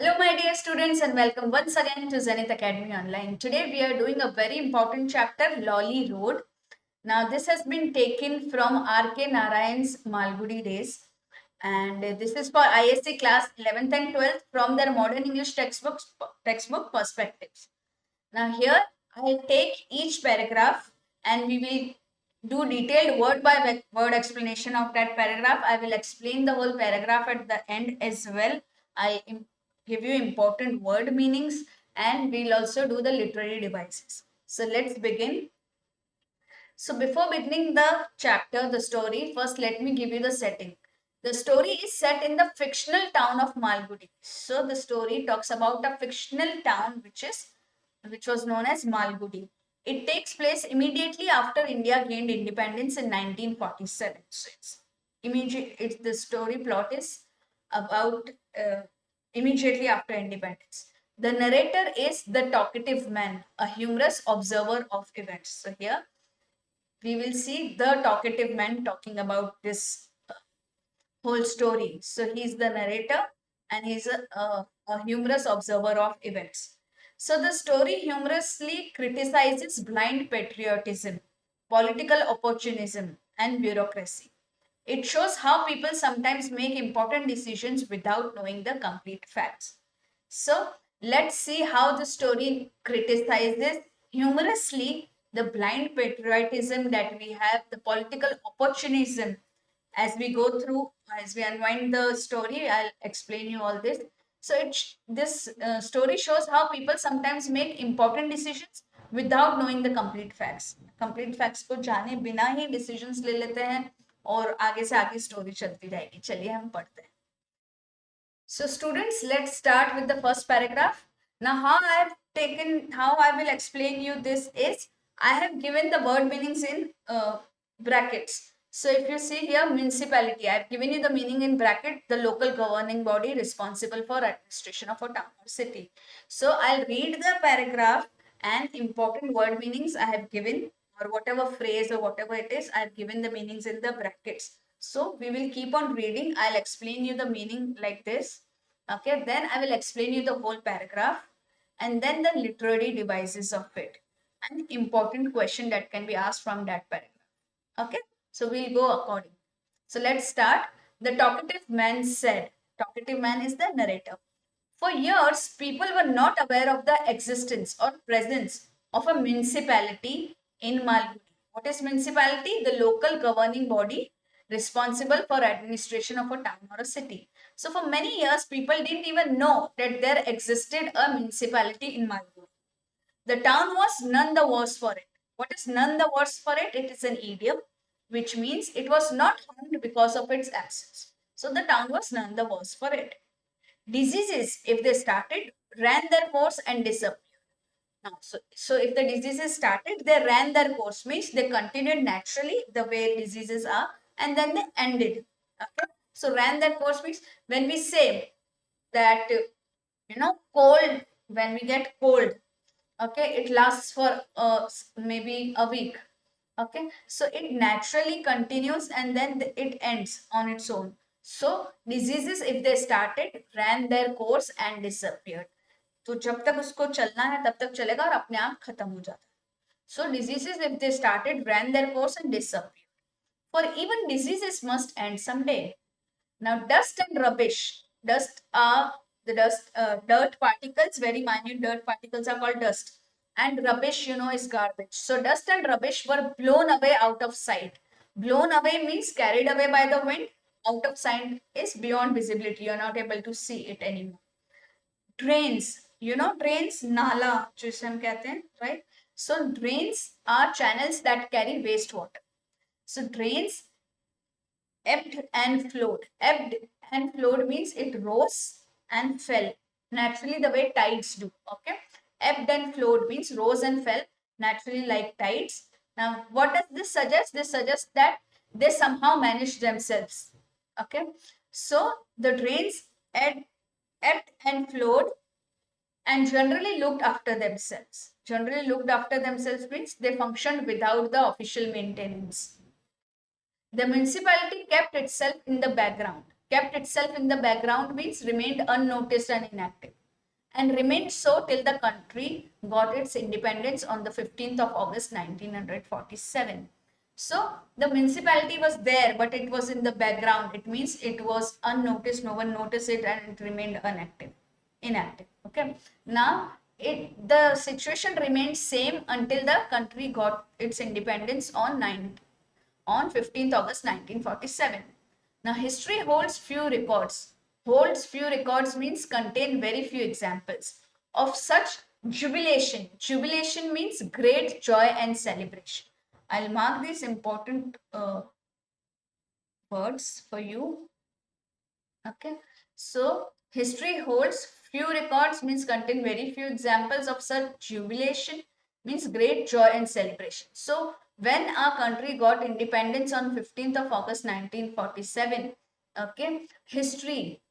Hello, my dear students, and welcome once again to Zenith Academy Online. Today, we are doing a very important chapter, Lawley Road. Now, this has been taken from R.K. Narayan's Malgudi days, and this is for ISC Class 11th and 12th from their modern English textbook perspectives. Now, here I'll take each paragraph and we will do detailed word by word explanation of that paragraph. I will explain the whole paragraph at the end as well. I give you important word meanings and we'll also do the literary devices. So let's begin. So before beginning the chapter, the story, first let me give you the setting. The story is set in the fictional town of Malgudi. So the story talks about a fictional town which was known as Malgudi. It takes place immediately after India gained independence in 1947. So the story plot is about immediately after independence. The narrator is the talkative man, a humorous observer of events. So here we will see the talkative man talking about this whole story. So he's the narrator and he's a humorous observer of events. So the story humorously criticizes blind patriotism, political opportunism, and bureaucracy. It shows how people sometimes make important decisions without knowing the complete facts. So let's see how the story criticizes humorously the blind patriotism that we have, the political opportunism. As we go through, as we unwind the story, I'll explain you all this. So this story shows how people sometimes make important decisions without knowing the complete facts. Complete facts को जाने बिना ही decisions ले लेते हैं और आगे से आगे story चलती जाएगी. चलिए हम पढ़ते हैं. So students, let's start with the first paragraph. Now how I will explain you this is, I have given the word meanings in brackets. So if you see here, municipality, I have given you the meaning in bracket, the local governing body responsible for administration of a town or city. So I'll read the paragraph and important word meanings I have given, or whatever phrase or whatever it is, I have given the meanings in the brackets. So we will keep on reading. I'll explain you the meaning like this. Okay, then I will explain you the whole paragraph and then the literary devices of it. An important question that can be asked from that paragraph. Okay, so we'll go according. So let's start. The talkative man said, talkative man is the narrator. For years, people were not aware of the existence or presence of a municipality in Malgudi. What is municipality? The local governing body responsible for administration of a town or a city. So for many years, people didn't even know that there existed a municipality in Malgudi. The town was none the worse for it. What is none the worse for it? It is an idiom, which means it was not harmed because of its absence. So the town was none the worse for it. Diseases, if they started, ran their course and disappeared. Now, so if the diseases started, they ran their course, means they continued naturally the way diseases are, and then they ended. Okay, so ran their course means when we say that cold, when we get cold, okay, it lasts for maybe a week. Okay, so it naturally continues and then it ends on its own. So diseases, if they started, ran their course and disappeared. तो जब तक उसको चलना है तब तक चलेगा और अपने आप खत्म हो जाता है. So diseases, if they started, ran their course and disappeared. For even diseases must end someday. Now dust and rubbish. Dust are the dirt particles, very minute dirt particles are called dust. And rubbish, is garbage. So dust and rubbish were blown away out of sight. Blown away means carried away by the wind. Out of sight is beyond visibility. You're not able to see it anymore. Drains, drains, nala, जिसे हम कहते हैं, right? So drains are channels that carry wastewater. So drains ebbed and flowed. Ebbed and flowed means it rose and fell naturally the way tides do. Okay, ebbed and flowed means rose and fell naturally like tides. Now what does this suggest? This suggests that they somehow managed themselves. Okay, so the drains ebbed and flowed and generally looked after themselves. Generally looked after themselves means they functioned without the official maintenance. The municipality kept itself in the background. Kept itself in the background means remained unnoticed and inactive, and remained so till the country got its independence on the 15th of August 1947. So the municipality was there, but it was in the background. It means it was unnoticed, no one noticed it, and it remained inactive. Okay. Now the situation remained same until the country got its independence on 15th August 1947. Now, history holds few records. Holds few records means contain very few examples of such jubilation. Jubilation means great joy and celebration. I'll mark these important words for you. Okay. So, history holds few records means contain very few examples of such jubilation means great joy and celebration. So, when our country got independence on 15th of August 1947, okay, history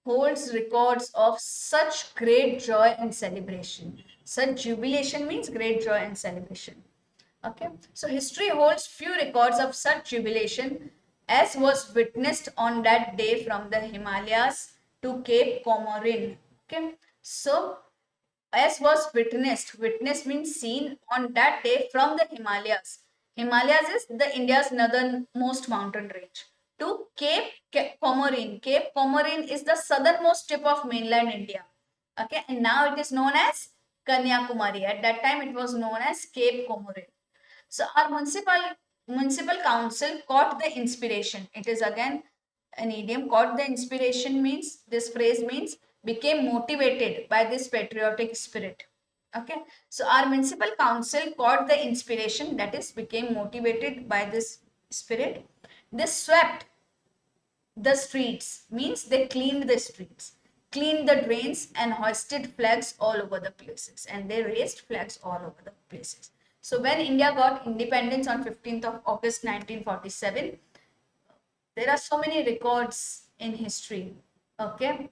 holds records of such great joy and celebration. Such jubilation means great joy and celebration. Okay, so history holds few records of such jubilation as was witnessed on that day from the Himalayas to Cape Comorin. Okay, so as was witnessed, witness means seen on that day from the Himalayas. Himalayas is the India's northernmost mountain range to Cape Comorin. Cape Comorin is the southernmost tip of mainland India. Okay, and now it is known as Kanyakumari. At that time, it was known as Cape Comorin. So our municipal council caught the inspiration. It is again an idiom. Caught the inspiration means, this phrase means became motivated by this patriotic spirit. Okay, so our municipal council caught the inspiration, that is became motivated by this spirit. They swept the streets means they cleaned the streets, cleaned the drains, and hoisted flags all over the places, and they raised flags all over the places. So when India got independence on 15th of August 1947, there are so many records in history, okay,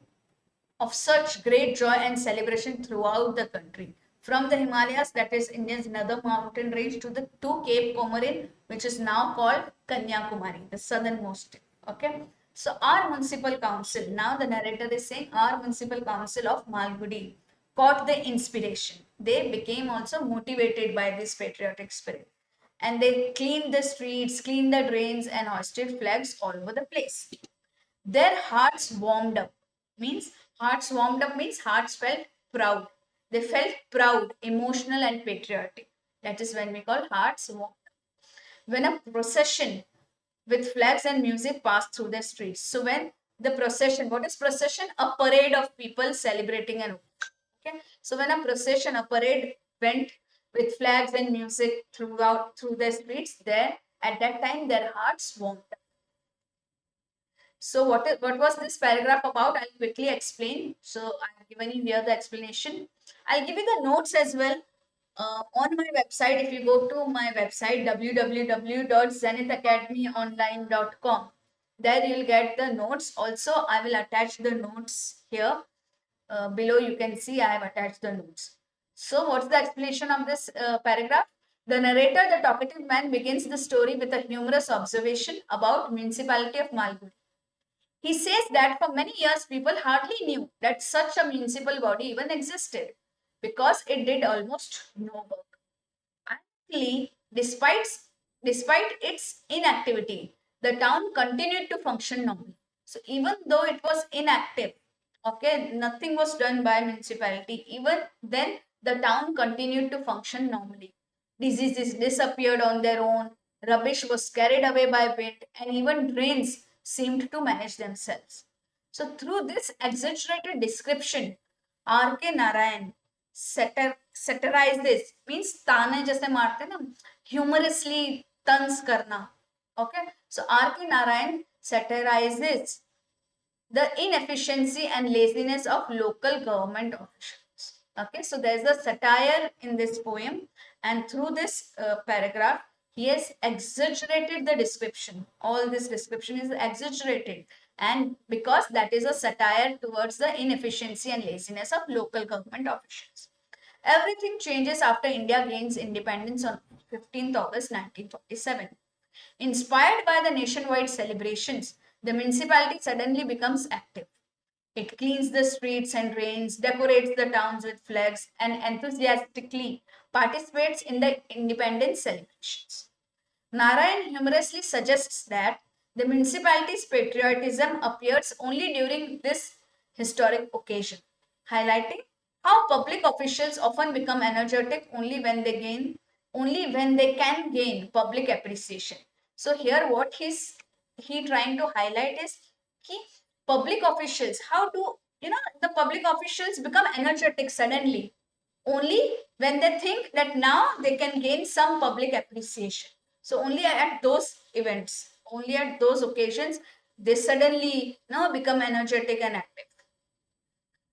of such great joy and celebration throughout the country. From the Himalayas, that is India's northern mountain range, to Cape Comorin, which is now called Kanyakumari, the southernmost. Okay. So our municipal council, now the narrator is saying our municipal council of Malgudi caught the inspiration. They became also motivated by this patriotic spirit. And they cleaned the streets, cleaned the drains, and hoisted flags all over the place. Their hearts warmed up. Means hearts felt proud. They felt proud, emotional, and patriotic. That is when we call hearts warmed up. When a procession with flags and music passed through the streets. So when the procession, what is procession? A parade of people celebrating an okay. So when a parade went with flags and music through the streets, there at that time their hearts warmed up. So what was this paragraph about? I'll quickly explain. So I've given you here the explanation. I'll give you the notes as well. On my website, if you go to my website www.zenithacademyonline.com, there you'll get the notes. Also, I will attach the notes here. Below you can see I have attached the notes. So what's the explanation of this paragraph? The narrator, the talkative man, begins the story with a humorous observation about municipality of Malgudi. He says that for many years people hardly knew that such a municipal body even existed because it did almost no work. Actually, despite its inactivity, the town continued to function normally. So even though it was inactive, okay, nothing was done by municipality, even then the town continued to function normally. Diseases disappeared on their own, rubbish was carried away by wind, and even drains seemed to manage themselves. So through this exaggerated description, R.K. Narayan satirizes, means ताने जैसे मारते ना, humorously तंज करना. Okay, so R.K. Narayan satirizes the inefficiency and laziness of local government officials. Okay, so there's a satire in this poem, and through this paragraph, he has exaggerated the description. All this description is exaggerated, and because that is a satire towards the inefficiency and laziness of local government officials. Everything changes after India gains independence on 15th August 1947. Inspired by the nationwide celebrations, the municipality suddenly becomes active. It cleans the streets and drains, decorates the towns with flags, and enthusiastically participates in the independence celebrations. Narayan humorously suggests that the municipality's patriotism appears only during this historic occasion, highlighting how public officials often become energetic only when they can gain public appreciation. So here what he trying to highlight is कि public officials, how do the public officials become energetic suddenly only when they think that now they can gain some public appreciation. So only at those events, only at those occasions, they suddenly become energetic and active.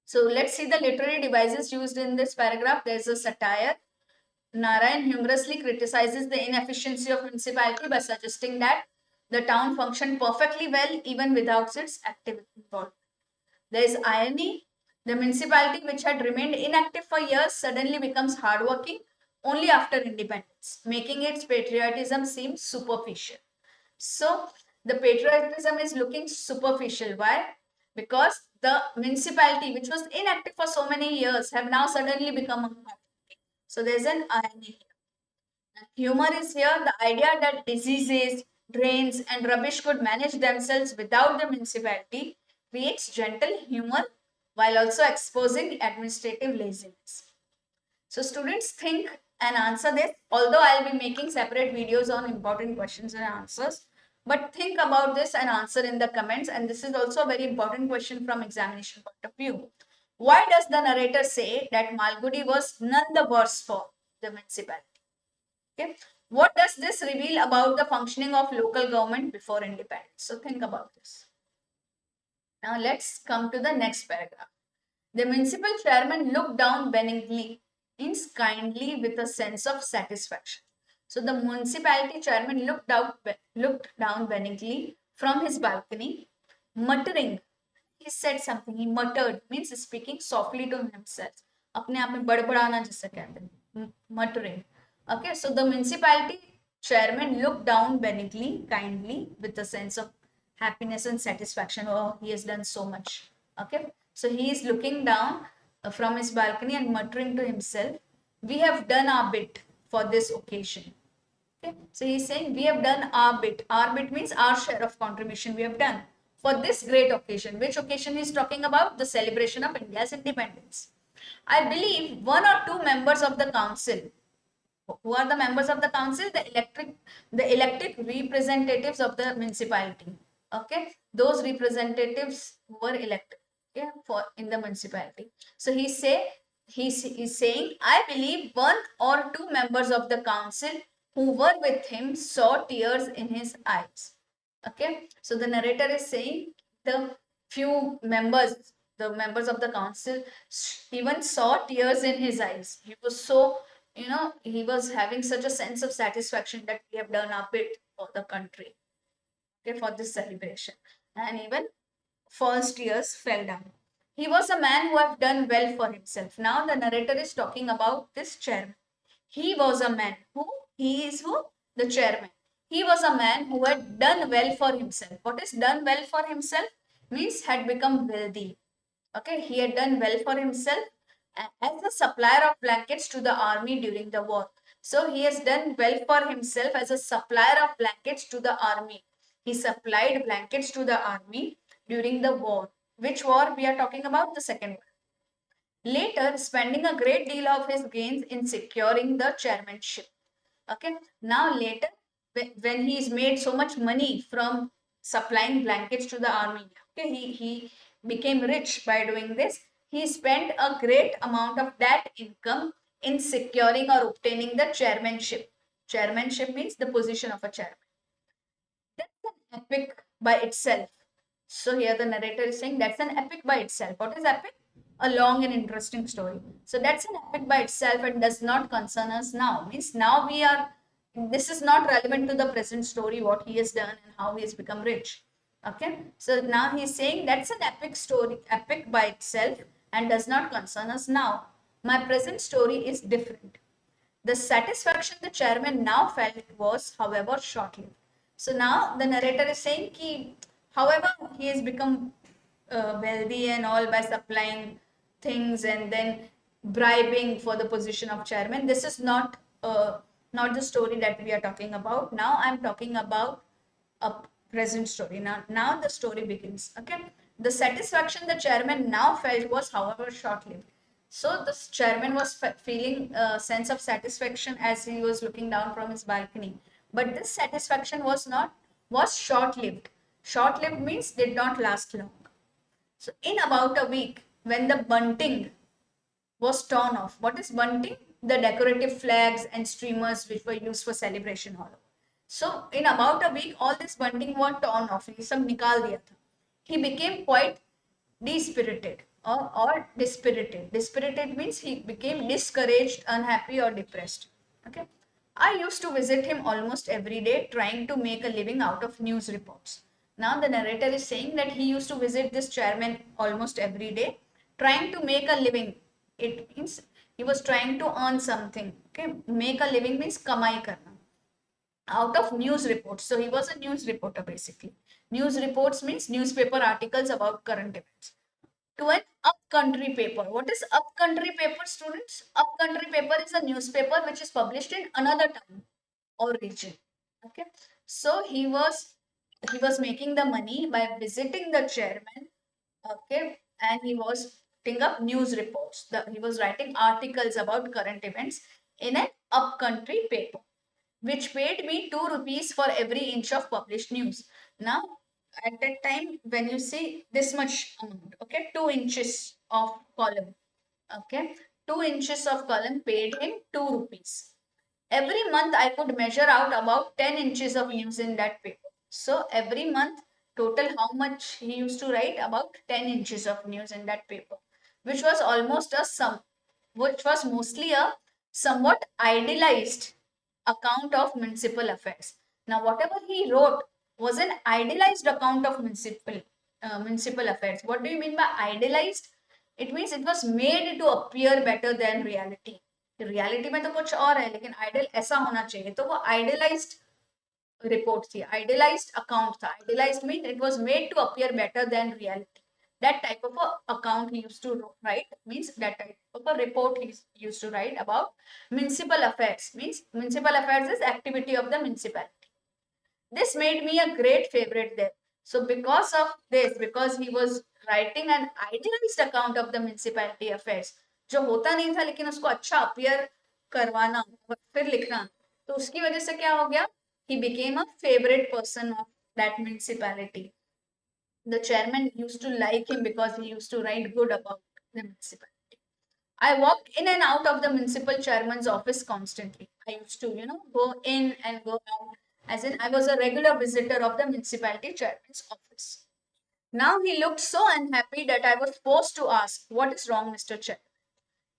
So let's see the literary devices used in this paragraph. There's a satire. Narayan humorously criticizes the inefficiency of municipality by suggesting that the town functioned perfectly well even without its active involvement. There is irony. The municipality, which had remained inactive for years, suddenly becomes hardworking only after independence, making its patriotism seem superficial. So, the patriotism is looking superficial. Why? Because the municipality, which was inactive for so many years, have now suddenly become hardworking. So, there's an irony here. Humor is here. The idea that diseases, drains, and rubbish could manage themselves without the municipality creates gentle humor while also exposing administrative laziness. So students think and answer this, although I'll be making separate videos on important questions and answers, but think about this and answer in the comments. And this is also a very important question from examination point of view. Why does the narrator say that Malgudi was none the worse for the municipality? Okay. What does this reveal about the functioning of local government before independence? So think about this. Now let's come to the next paragraph. The municipal chairman looked down benignly, means kindly with a sense of satisfaction. So the municipality chairman looked down benignly from his balcony, muttering. He said something. He muttered, means speaking softly to himself. अपने आप में बड़बड़ाना जिसे कहते हैं, muttering. Okay, so the municipality chairman looked down benignly, kindly, with a sense of happiness and satisfaction. Oh, he has done so much. Okay, so he is looking down from his balcony and muttering to himself, we have done our bit for this occasion. Okay, so he's saying we have done our bit. Our bit means our share of contribution we have done for this great occasion. Which occasion he's talking about? The celebration of India's independence. I believe one or two members of the council. Who are the members of the council? The elected representatives of the municipality. Okay, those representatives who were elected, okay, for in the municipality. So he's saying, I believe one or two members of the council who were with him saw tears in his eyes. Okay, so the narrator is saying the members of the council even saw tears in his eyes. He was so, he was having such a sense of satisfaction that we have done our bit for the country, okay, for this celebration. And even false tears fell down. He was a man who had done well for himself. Now the narrator is talking about this chairman. He was a man who, he is who? The chairman. He was a man who had done well for himself. What is done well for himself? Means had become wealthy. Okay, he had done well for himself as a supplier of blankets to the army during the war. So he has done well for himself as a supplier of blankets to the army. He supplied blankets to the army during the war. Which war we are talking about? The second one. Later, spending a great deal of his gains in securing the chairmanship. Okay, now later, when he's made so much money from supplying blankets to the army, okay, he became rich by doing this. He spent a great amount of that income in securing or obtaining the chairmanship. Chairmanship means the position of a chairman. That's an epic by itself. So here the narrator is saying that's an epic by itself. What is epic? A long and interesting story. So that's an epic by itself and does not concern us now. Means now this is not relevant to the present story, what he has done and how he has become rich. Okay. So now he's saying that's an epic story, epic by itself and does not concern us now. My present story is different. The satisfaction the chairman now felt was, however, short-lived. So now the narrator is saying ki However, he has become wealthy and all by supplying things and then bribing for the position of chairman. This is not the story that we are talking about. Now I'm talking about a present story. Now the story begins. Okay, the satisfaction the chairman now felt was, however, short-lived. So this chairman was feeling a sense of satisfaction as he was looking down from his balcony. But this satisfaction was short-lived. Short-lived means did not last long. So in about a week, when the bunting was torn off. What is bunting? The decorative flags and streamers which were used for celebration all over. So in about a week, all this bunting was torn off. He सब निकाल दिया था. He became quite dispirited or dispirited. Dispirited means he became discouraged, unhappy or depressed. Okay. I used to visit him almost every day trying to make a living out of news reports. Now the narrator is saying that he used to visit this chairman almost every day trying to make a living. It means he was trying to earn something. Okay. Make a living means kamai karna out of news reports. So he was a news reporter basically. News reports means newspaper articles about current events. To an upcountry paper. What is upcountry paper, students? Upcountry paper is a newspaper which is published in another town or region. Okay. So he was making the money by visiting the chairman. Okay, and he was putting up news reports. He was writing articles about current events in an upcountry paper, which paid me 2 rupees for every inch of published news. Now, at that time, when you see this much amount, okay, 2 inches of column, okay, 2 inches of column paid him 2 rupees. Every month, I could measure out about 10 inches of news in that paper. So, every month, total how much he used to write? About 10 inches of news in that paper, which was almost a sum, which was mostly a somewhat idealized account of municipal affairs. Now, whatever he wrote was an idealized account of municipal affairs. What do you mean by idealized? It means it was made to appear better than reality. Reality में तो कुछ और है लेकिन ideal ऐसा होना चाहिए तो वो आइडियलाइज्ड रिपोर्ट थी आइडियलाइज्ड अकाउंट था idealized mean it was made to appear better than reality that type of a account he used to write means that type of a report he used to write about municipal affairs means municipal affairs is activity of the municipality. This made me a great favorite there. So because of this, because he was writing an idealized account of the municipality affairs, जो होता नहीं था लेकिन उसको अच्छा appear करवाना और फिर लिखना, तो उसकी वजह से क्या हो गया? He became a favorite person of that municipality. The chairman used to like him because he used to write good about the municipality. I walked in and out of the municipal chairman's office constantly. I used to, go in and go out. As in, I was a regular visitor of the municipality chairman's office. Now he looked so unhappy that I was forced to ask, "What is wrong, Mr. Chairman?"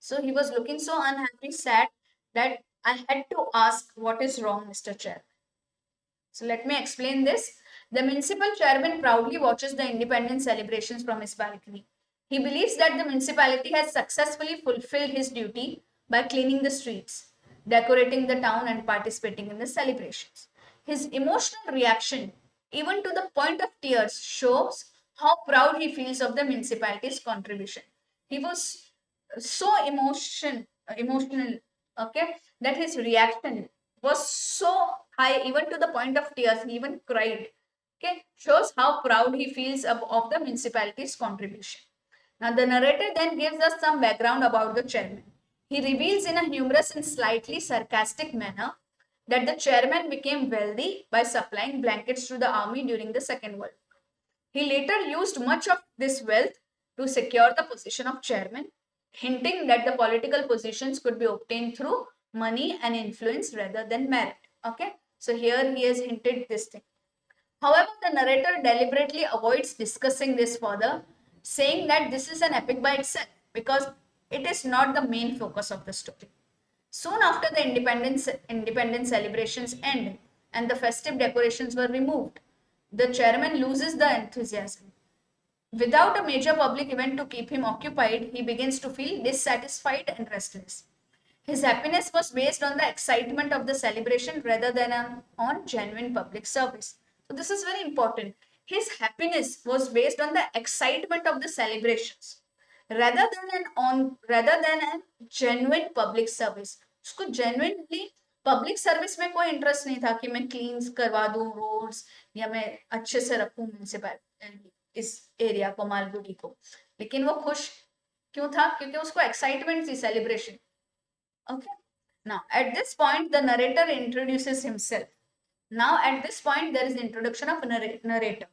So he was looking so unhappy, sad, that I had to ask, "What is wrong, Mr. Chairman?" So let me explain this. The municipal chairman proudly watches the independence celebrations from his balcony. He believes that the municipality has successfully fulfilled his duty by cleaning the streets, decorating the town, and participating in the celebrations. His emotional reaction, even to the point of tears, shows how proud he feels of the municipality's contribution. He was so emotional, okay, that his reaction was so high, even to the point of tears. He even cried. Okay, shows how proud he feels of the municipality's contribution. Now, the narrator then gives us some background about the chairman. He reveals in a humorous and slightly sarcastic manner that the chairman became wealthy by supplying blankets to the army during the Second World War. He later used much of this wealth to secure the position of chairman, hinting that the political positions could be obtained through money and influence rather than merit. Okay, so here he has hinted this thing. However, the narrator deliberately avoids discussing this further, saying that this is an epic by itself because it is not the main focus of the story. Soon after the independence celebrations end and the festive decorations were removed, the chairman loses the enthusiasm. Without a major public event to keep him occupied, he begins to feel dissatisfied and restless. His happiness was based on the excitement of the celebration rather than on genuine public service. So this is very important. his happiness was based on the excitement of the celebrations rather than a genuine public service. उसको genuinely public service में कोई interest नहीं था कि मैं clean करवा दूं roads या मैं अच्छे से रखूं म्यूनिसिपल इस एरिया को मालगुडी को, लेकिन वो खुश क्यों था? क्योंकि उसको एक्साइटमेंट थी, celebration. Okay. Now, at this point, the narrator introduces himself. Now, at this point, there is introduction of narrator.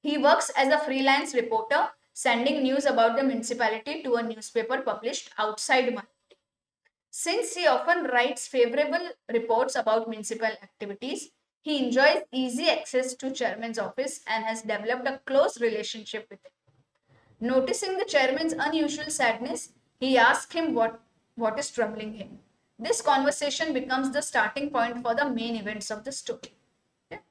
He works as a freelance reporter, sending news about the municipality to a newspaper published outside Malgudi. Since he often writes favorable reports about municipal activities, he enjoys easy access to chairman's office and has developed a close relationship with him. Noticing the chairman's unusual sadness, he asks him what is troubling him. This conversation becomes the starting point for the main events of the story. Okay?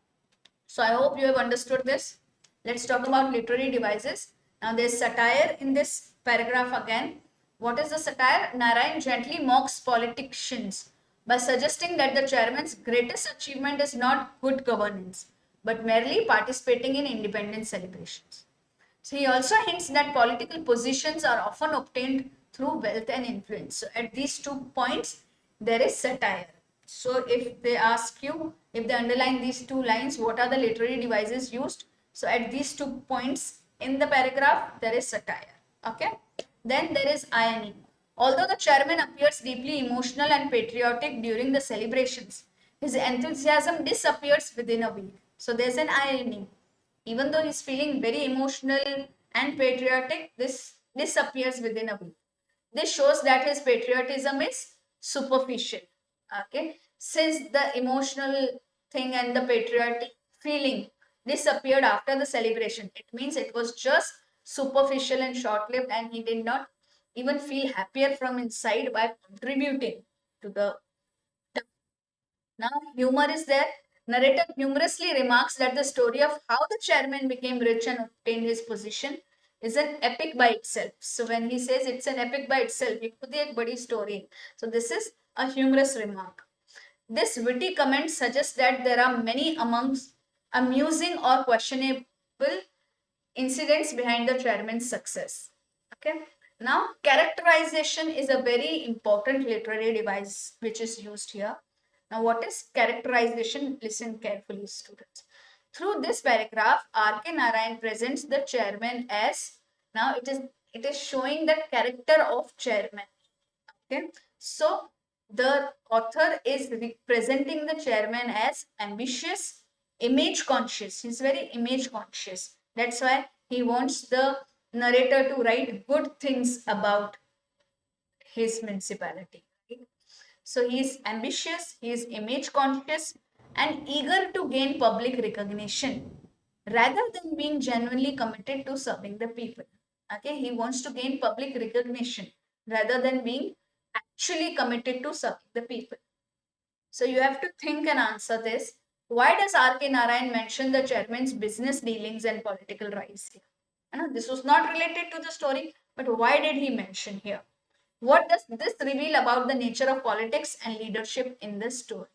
So I hope you have understood this. Let's talk about literary devices. Now there's satire in this paragraph again. What is the satire? Narayan gently mocks politicians by suggesting that the chairman's greatest achievement is not good governance, but merely participating in independence celebrations. So he also hints that political positions are often obtained through wealth and influence. So at these 2 points, there is satire. So if they ask you, if they underline these 2 lines, what are the literary devices used? So at these 2 points in the paragraph, there is satire. Okay. Then there is irony. Although the chairman appears deeply emotional and patriotic during the celebrations, his enthusiasm disappears within a week. So there's an irony. Even though he's feeling very emotional and patriotic, this disappears within a week. This shows that his patriotism is superficial. Okay, since the emotional thing and the patriotic feeling disappeared after the celebration, it means it was just superficial and short-lived, and he did not even feel happier from inside by contributing to the. Now, humor is there. Narrator humorously remarks that the story of how the chairman became rich and obtained his position is an epic by itself. So when he says it's an epic by itself, it could be a body story. So this is a humorous remark. This witty comment suggests that there are many amongst amusing or questionable incidents behind the chairman's success. Okay. Now, characterization is a very important literary device which is used here. Now, what is characterization? Listen carefully, students. Through this paragraph, R.K. Narayan presents the chairman as, now it is showing the character of chairman. Okay, so the author is representing the chairman as ambitious, image conscious. He's very image conscious. That's why he wants the narrator to write good things about his municipality. Right? So he is ambitious, he is image conscious, and eager to gain public recognition rather than being genuinely committed to serving the people. Okay, he wants to gain public recognition rather than being actually committed to serving the people. So you have to think and answer this. Why does R.K. Narayan mention the chairman's business dealings and political rise here? This was not related to the story, but why did he mention here? What does this reveal about the nature of politics and leadership in this story?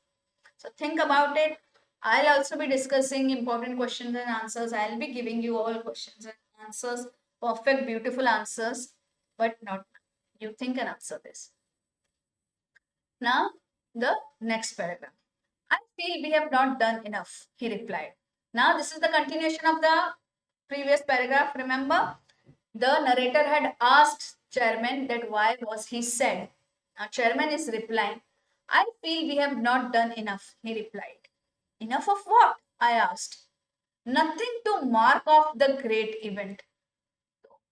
So think about it. I'll also be discussing important questions and answers. I'll be giving you all questions and answers, perfect, beautiful answers, but not you think and answer this. Now, the next paragraph. I feel we have not done enough, he replied. Now, this is the continuation of the previous paragraph. Remember, the narrator had asked chairman that why was he sad. Now, chairman is replying, I feel we have not done enough, he replied. Enough of what? I asked. Nothing to mark off the great event.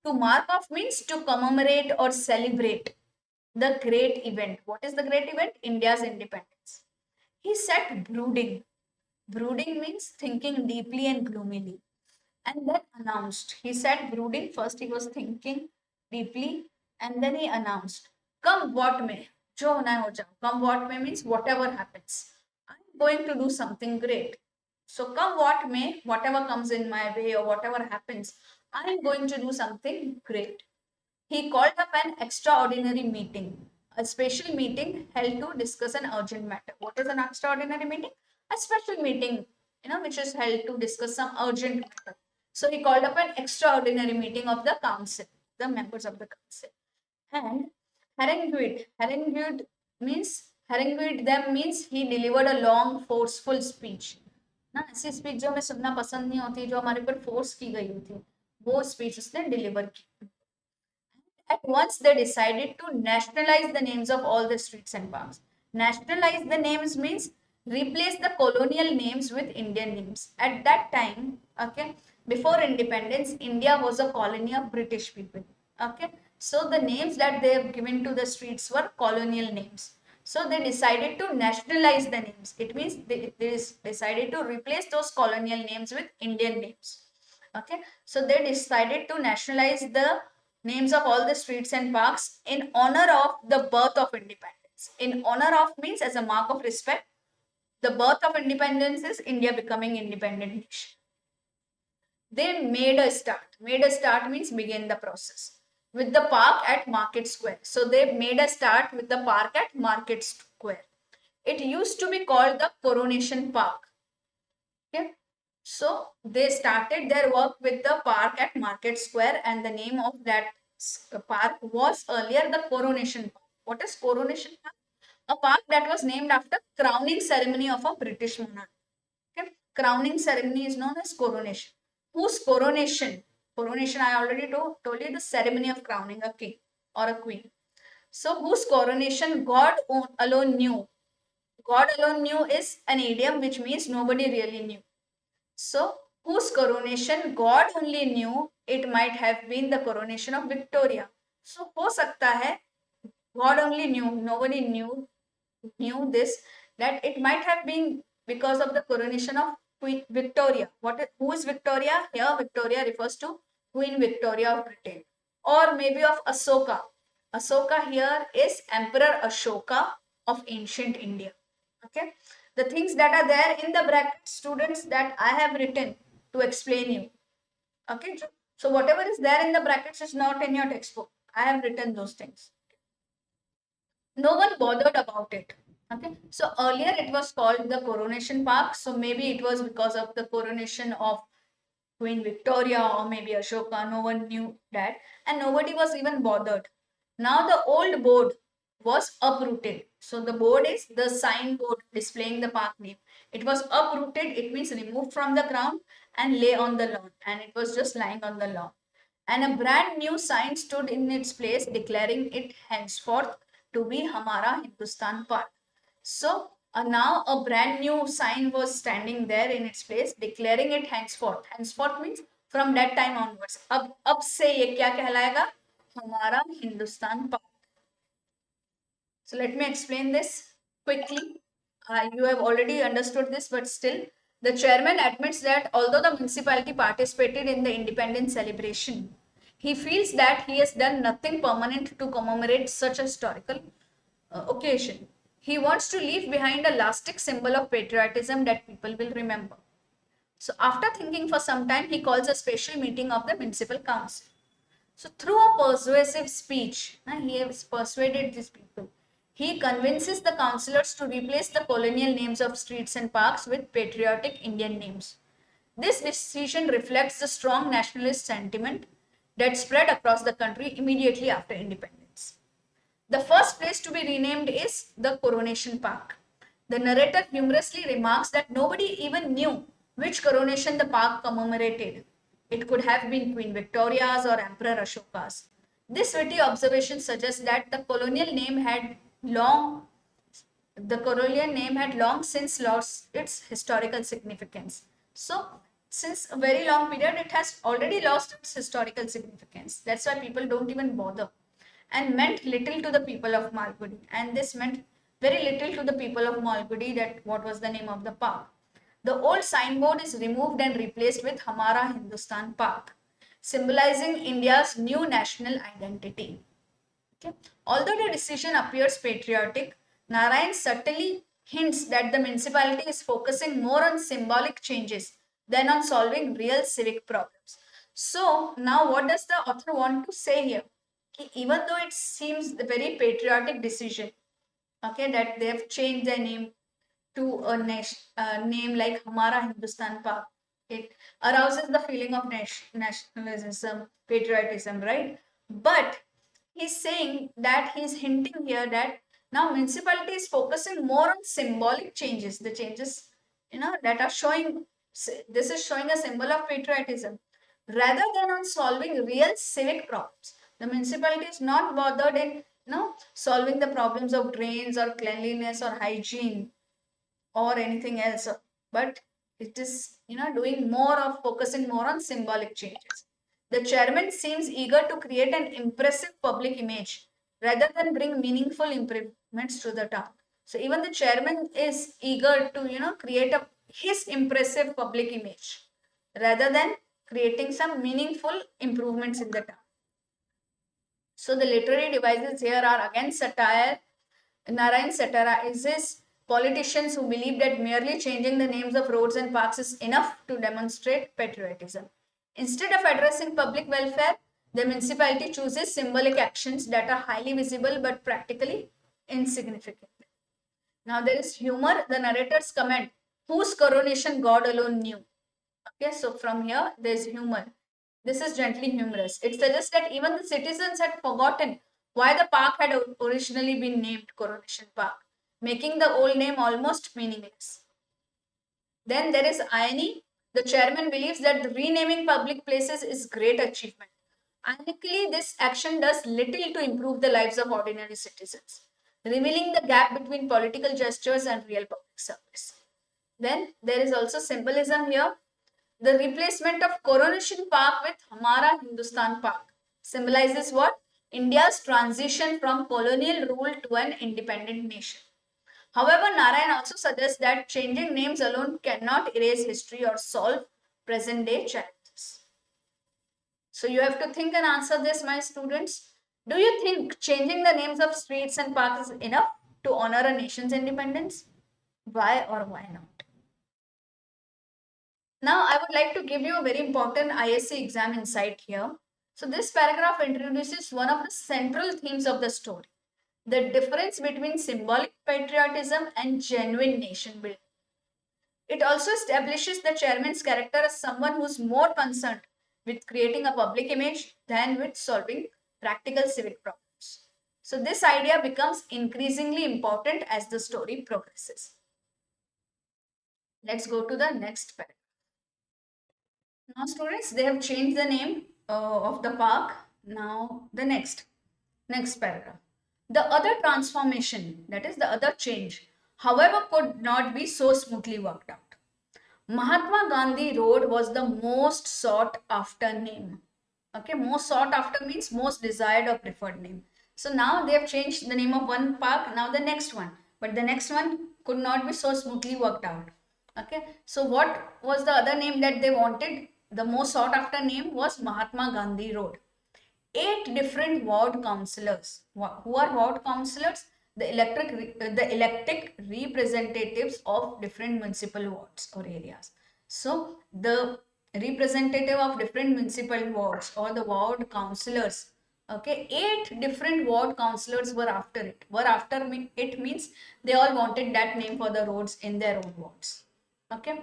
To mark off means to commemorate or celebrate the great event. What is the great event? India's independence. He said brooding. Brooding means thinking deeply and gloomily. And then announced. He said brooding. First he was thinking deeply and then he announced. Come what may. Jo hona hai ho jao. Come what may means whatever happens. I'm going to do something great. So come what may, whatever comes in my way or whatever happens, I'm going to do something great. He called up an extraordinary meeting, a special meeting held to discuss an urgent matter. What is an extraordinary meeting? A special meeting, which is held to discuss some urgent matter. So he called up an extraordinary meeting of the council, the members of the council. And harangued them means he delivered a long, forceful speech. ना ऐसी speech जो हमें सुनना पसंद नहीं होती, जो हमारे ऊपर फोर्स की गई होती, वो स्पीच उसने डिलीवर की. At once they decided to nationalize the names of all the streets and parks. Nationalize the names means replace the colonial names with Indian names. At that time, okay, before independence, India was a colony of British people. Okay, so the names that they have given to the streets were colonial names. So they decided to nationalize the names. It means they decided to replace those colonial names with Indian names. Okay, so they decided to nationalize the names of all the streets and parks in honor of the birth of independence. In honor of means as a mark of respect. The birth of independence is India becoming independent nation. They made a start. Made a start means begin the process with the park at Market Square. So they made a start with the park at Market Square. It used to be called the Coronation Park. Okay. So they started their work with the park at Market Square, and the name of that park was earlier the Coronation Park. What is Coronation Park? A park that was named after crowning ceremony of a British monarch. Okay. Crowning ceremony is known as coronation. Whose coronation? Coronation, I already told you, the ceremony of crowning a king or a queen. So whose coronation God alone knew. God alone knew is an idiom which means nobody really knew. So, whose coronation God only knew, it might have been the coronation of Victoria. So, हो सकता है, God only knew, nobody knew this, that it might have been because of the coronation of Queen Victoria. Who is Victoria? Here, Victoria refers to Queen Victoria of Britain, or maybe of Ashoka. Ashoka here is Emperor Ashoka of ancient India. Okay, the things that are there in the bracket, students, that I have written to explain you. Okay, so whatever is there in the brackets is not in your textbook. I have written those things. No one bothered about it. Okay, so earlier it was called the Coronation Park. So maybe it was because of the coronation of Queen Victoria or maybe Ashoka. No one knew that, and nobody was even bothered. Now the old board was uprooted. So the board is the signboard displaying the park name. It was uprooted. It means removed from the ground and lay on the lawn, and it was just lying on the lawn. And a brand new sign stood in its place, declaring it henceforth to be Hamara Hindustan Park. So now a brand new sign was standing there in its place, declaring it henceforth. Henceforth means from that time onwards. अब से ये क्या कहलाएगा? हमारा Hindustan park. So let me explain this quickly. You have already understood this, but still, the chairman admits that although the municipality participated in the independence celebration, he feels that he has done nothing permanent to commemorate such a historical occasion. He wants to leave behind a lasting symbol of patriotism that people will remember. So after thinking for some time, he calls a special meeting of the municipal council. So through a persuasive speech, he has persuaded these people. He convinces the councillors to replace the colonial names of streets and parks with patriotic Indian names. This decision reflects the strong nationalist sentiment that spread across the country immediately after independence. The first place to be renamed is the Coronation Park. The narrator humorously remarks that nobody even knew which coronation the park commemorated. It could have been Queen Victoria's or Emperor Ashoka's. This witty observation suggests that the colonial name had long since lost its historical significance. So, since a very long period, it has already lost its historical significance. That's why people don't even bother, and meant little to the people of Malgudi. And this meant very little to the people of Malgudi, that what was the name of the park. The old signboard is removed and replaced with Hamara Hindustan Park, symbolizing India's new national identity. Okay. Although the decision appears patriotic, Narayan subtly hints that the municipality is focusing more on symbolic changes than on solving real civic problems. So, now what does the author want to say here? Even though it seems a very patriotic decision, okay, that they have changed their name to a name like Hamara Hindustan Park, It arouses the feeling of nationalism, patriotism, right? But he's saying that he's hinting here that now municipality is focusing more on symbolic changes, the changes that are showing. This is showing a symbol of patriotism rather than on solving real civic problems. The municipality is not bothered in solving the problems of drains or cleanliness or hygiene or anything else, but it is doing more of focusing more on symbolic changes. The chairman seems eager to create an impressive public image rather than bring meaningful improvements to the town. So even the chairman is eager to create his impressive public image rather than creating some meaningful improvements in the town. So the literary devices here are again satire. Narayan satirizes politicians who believe that merely changing the names of roads and parks is enough to demonstrate patriotism. Instead of addressing public welfare, the municipality chooses symbolic actions that are highly visible but practically insignificant. Now there is humor. The narrators comment, whose coronation God alone knew. Okay, so from here there is humor. This is gently humorous. It suggests that even the citizens had forgotten why the park had originally been named Coronation Park, making the old name almost meaningless. Then there is irony. The chairman believes that renaming public places is great achievement. Ironically, this action does little to improve the lives of ordinary citizens, revealing the gap between political gestures and real public service. Then there is also symbolism here. The replacement of Coronation Park with Hamara Hindustan Park symbolizes what? India's transition from colonial rule to an independent nation. However, Narayan also suggests that changing names alone cannot erase history or solve present day challenges. So you have to think and answer this, my students. Do you think changing the names of streets and parks is enough to honor a nation's independence? Why or why not? Now, I would like to give you a very important ISC exam insight here. So, this paragraph introduces one of the central themes of the story, the difference between symbolic patriotism and genuine nation building. It also establishes the chairman's character as someone who's more concerned with creating a public image than with solving practical civic problems. So, this idea becomes increasingly important as the story progresses. Let's go to the next paragraph. Now, students, they have changed the name of the park. Now, the next paragraph. The other transformation, that is the other change, however, could not be so smoothly worked out. Mahatma Gandhi Road was the most sought after name. Okay, most sought after means most desired or preferred name. So now they have changed the name of one park, now the next one. But the next one could not be so smoothly worked out. Okay, so what was the other name that they wanted? The most sought after name was Mahatma Gandhi Road. 8 different ward councillors. Who are ward councillors? The elected representatives of different municipal wards or areas. So the representative of different municipal wards or the ward councillors. Okay, 8 different ward councillors were after it. It means they all wanted that name for the roads in their own wards. Okay,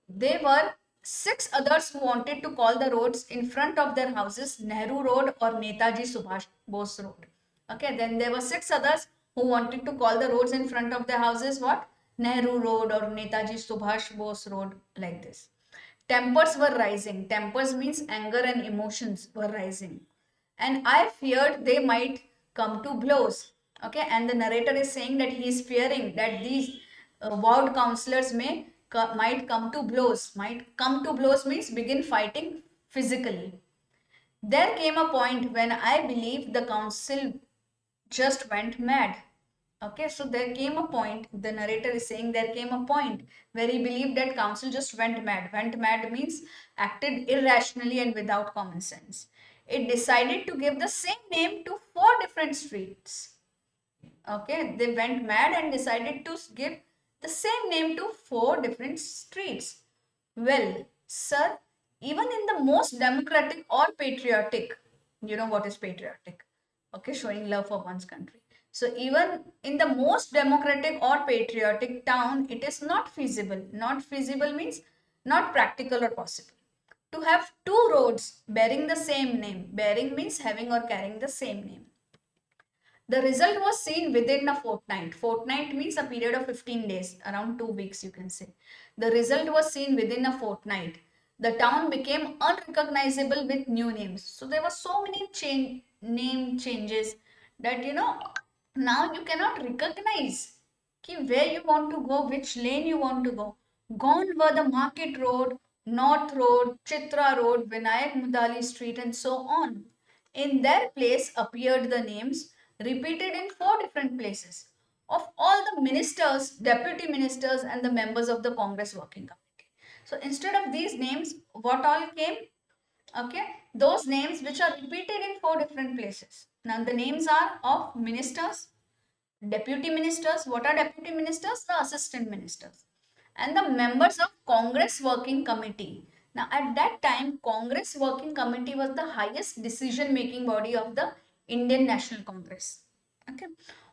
they were 6 others who wanted to call the roads in front of their houses Nehru Road or Netaji Subhash Bose Road. Okay, then there were 6 others who wanted to call the roads in front of their houses what? Nehru Road or Netaji Subhash Bose Road, like this. Tempers were rising. Tempers means anger and emotions were rising. And I feared they might come to blows. Okay, and the narrator is saying that he is fearing that these ward councillors might come to blows. Might come to blows means begin fighting physically. There came a point when I believed the council just went mad. Okay, so there came a point, the narrator is saying there came a point where he believed that council just went mad. Went mad means acted irrationally and without common sense. It decided to give the same name to 4 different streets. Okay, they went mad and decided to give the same name to 4 different streets. Well, sir, even in the most democratic or patriotic, you know what is patriotic? Okay, showing love for one's country. So even in the most democratic or patriotic town, it is not feasible. Not feasible means not practical or possible. To have two roads bearing the same name, bearing means having or carrying the same name. The result was seen within a fortnight. Fortnight means a period of 15 days, around 2 weeks you can say. The result was seen within a fortnight. The town became unrecognizable with new names. So there were so many name changes that now you cannot recognize where you want to go, which lane you want to go. Gone were the Market Road, North Road, Chitra Road, Vinayak Mudali Street, and so on. In their place appeared the names repeated in 4 different places of all the ministers, deputy ministers, and the members of the Congress Working Committee. So instead of these names, what all came? Okay, those names which are repeated in 4 different places. Now the names are of ministers, deputy ministers. What are deputy ministers? The assistant ministers. And the members of Congress Working Committee. Now at that time, Congress Working Committee was the highest decision making body of the Indian National Congress. Okay.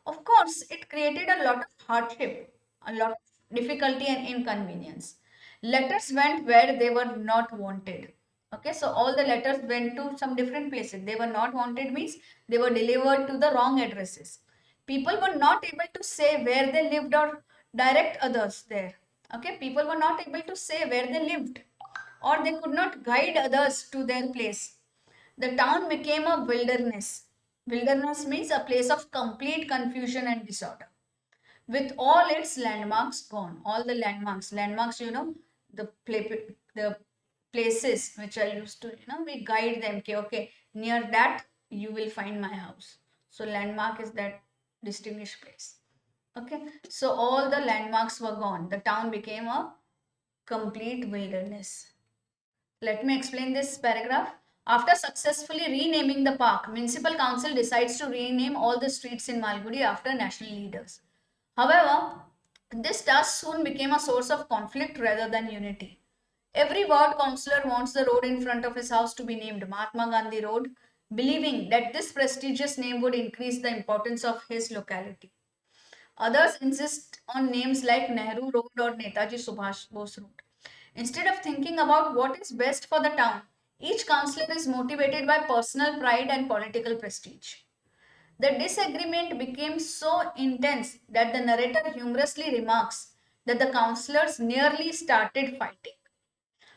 Of course, it created a lot of hardship, a lot of difficulty and inconvenience. Letters went where they were not wanted. Okay, so all the letters went to some different places. They were not wanted means they were delivered to the wrong addresses. People were not able to say where they lived or direct others there. Okay, people were not able to say where they lived or they could not guide others to their place. The town became a wilderness. Wilderness means a place of complete confusion and disorder. With all its landmarks gone, all the landmarks, the places which are used to, we guide them. Okay, near that you will find my house. So landmark is that distinguished place. Okay, so all the landmarks were gone. The town became a complete wilderness. Let me explain this paragraph. After successfully renaming the park, Municipal Council decides to rename all the streets in Malgudi after national leaders. However, this task soon became a source of conflict rather than unity. Every ward councillor wants the road in front of his house to be named Mahatma Gandhi Road, believing that this prestigious name would increase the importance of his locality. Others insist on names like Nehru Road or Netaji Subhash Bose Road. Instead of thinking about what is best for the town, each councillor is motivated by personal pride and political prestige. The disagreement became so intense that the narrator humorously remarks that the councillors nearly started fighting.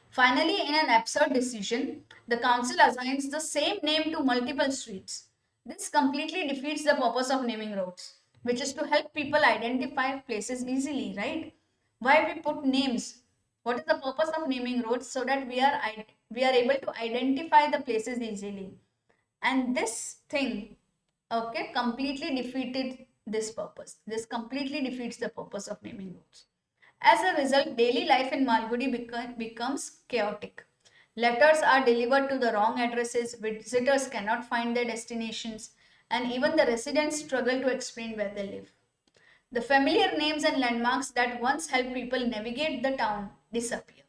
Finally, in an absurd decision, the council assigns the same name to multiple streets. This completely defeats the purpose of naming roads, which is to help people identify places easily, right? Why we put names? What is the purpose of naming roads? So that we are able to identify the places easily. And this thing, okay, completely defeated this purpose. This completely defeats the purpose of naming roads. As a result, daily life in Malgudi becomes chaotic. Letters are delivered to the wrong addresses, visitors cannot find their destinations, and even the residents struggle to explain where they live. The familiar names and landmarks that once helped people navigate the town disappear,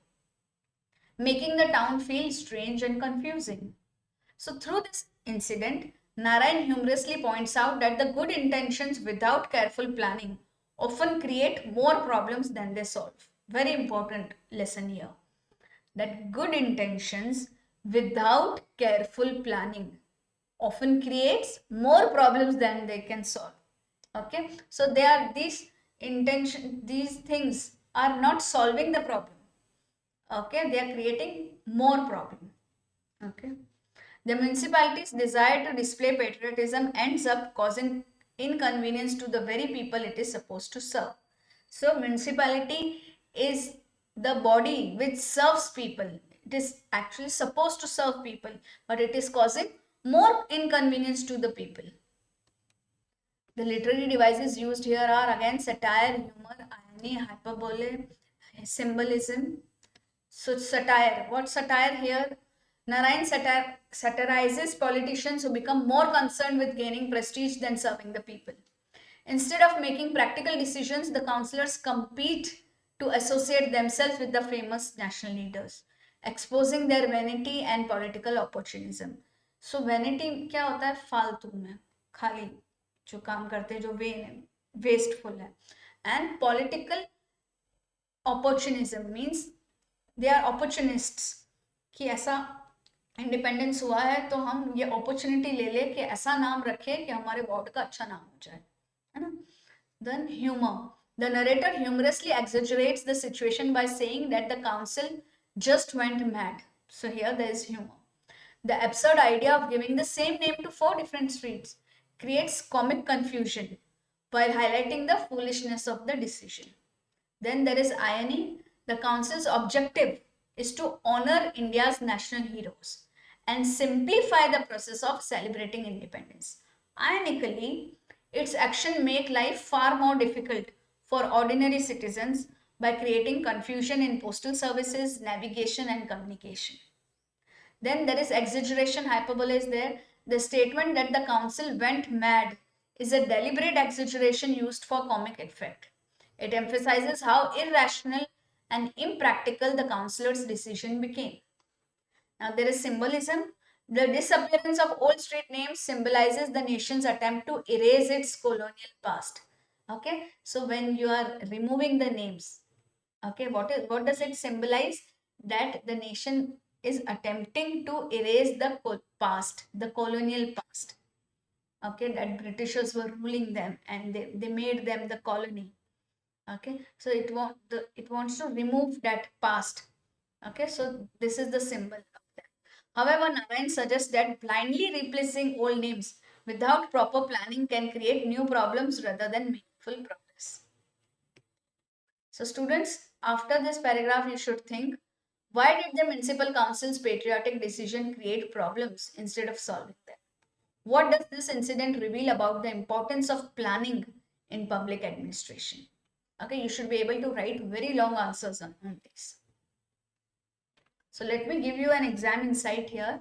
making the town feel strange and confusing. So through this incident, Narayan humorously points out that the good intentions without careful planning often create more problems than they solve. Very important lesson here. That good intentions without careful planning often creates more problems than they can solve. Okay, so they are these things are not solving the problem. Okay, they are creating more problem. Okay. The municipality's desire to display patriotism ends up causing inconvenience to the very people it is supposed to serve. So municipality is the body which serves people. It is actually supposed to serve people, but it is causing more inconvenience to the people. The literary devices used here are again satire, humor, irony, hyperbole, symbolism. So satire, what satire here? Narayan satirizes politicians who become more concerned with gaining prestige than serving the people. Instead of making practical decisions, the councillors compete to associate themselves with the famous national leaders, exposing their vanity and political opportunism. So vanity क्या होता है? फालतू में, खाली जो काम करते हैं, जो wasteful है. And political opportunism means they are opportunists कि ऐसा इंडिपेंडेंस हुआ है तो हम ये अपॉर्चुनिटी ले ले कि ऐसा नाम रखे कि हमारे वार्ड का अच्छा नाम हो जाए, है ना. Then humor. The narrator humorously exaggerates the situation by saying that the council just went mad. So here there is humor. The absurd idea of giving the same name to 4 different streets creates comic confusion while highlighting the foolishness of the decision. Then there is irony. The council's objective is to honor India's national heroes and simplify the process of celebrating independence. Ironically, its action make life far more difficult for ordinary citizens by creating confusion in postal services, navigation, and communication. Then there is exaggeration, hyperbole is there. The statement that the council went mad is a deliberate exaggeration used for comic effect. It emphasizes how irrational and impractical the councillor's decision became. Now there is symbolism. The disappearance of old street names symbolizes the nation's attempt to erase its colonial past. Okay, so when you are removing the names, okay, what does it symbolize? That the nation is attempting to erase the past, the colonial past. Okay, that Britishers were ruling them and they made them the colony. Okay, so it wants to remove that past. Okay, so this is the symbol of that. However, Narayan suggests that blindly replacing old names without proper planning can create new problems rather than meaningful progress. So students, after this paragraph, you should think, why did the municipal council's patriotic decision create problems instead of solving them? What does this incident reveal about the importance of planning in public administration? Okay, you should be able to write very long answers on this. So let me give you an exam insight here.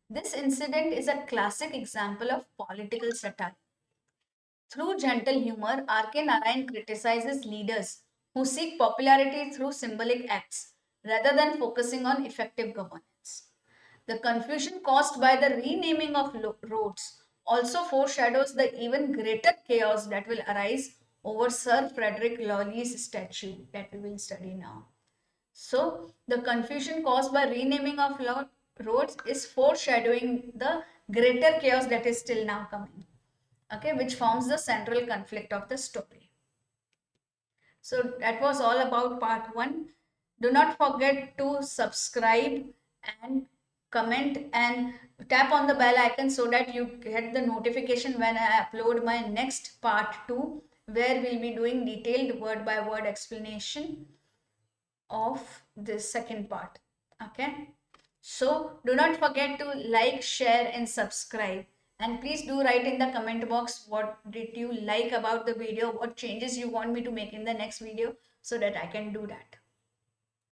This incident is a classic example of political satire. Through gentle humor, R.K. Narayan criticizes leaders who seek popularity through symbolic acts rather than focusing on effective governance. The confusion caused by the renaming of roads also foreshadows the even greater chaos that will arise over Sir Frederick Lawley's statue that we will study now. So, the confusion caused by renaming of roads is foreshadowing the greater chaos that is still now coming. Okay, which forms the central conflict of the story. So that was all about part 1. Do not forget to subscribe and comment and tap on the bell icon so that you get the notification when I upload my next part 2, where we'll be doing detailed word by word explanation of this second part. Okay, so do not forget to like, share and subscribe, and please do write in the comment box what did you like about the video, what changes you want me to make in the next video so that I can do that.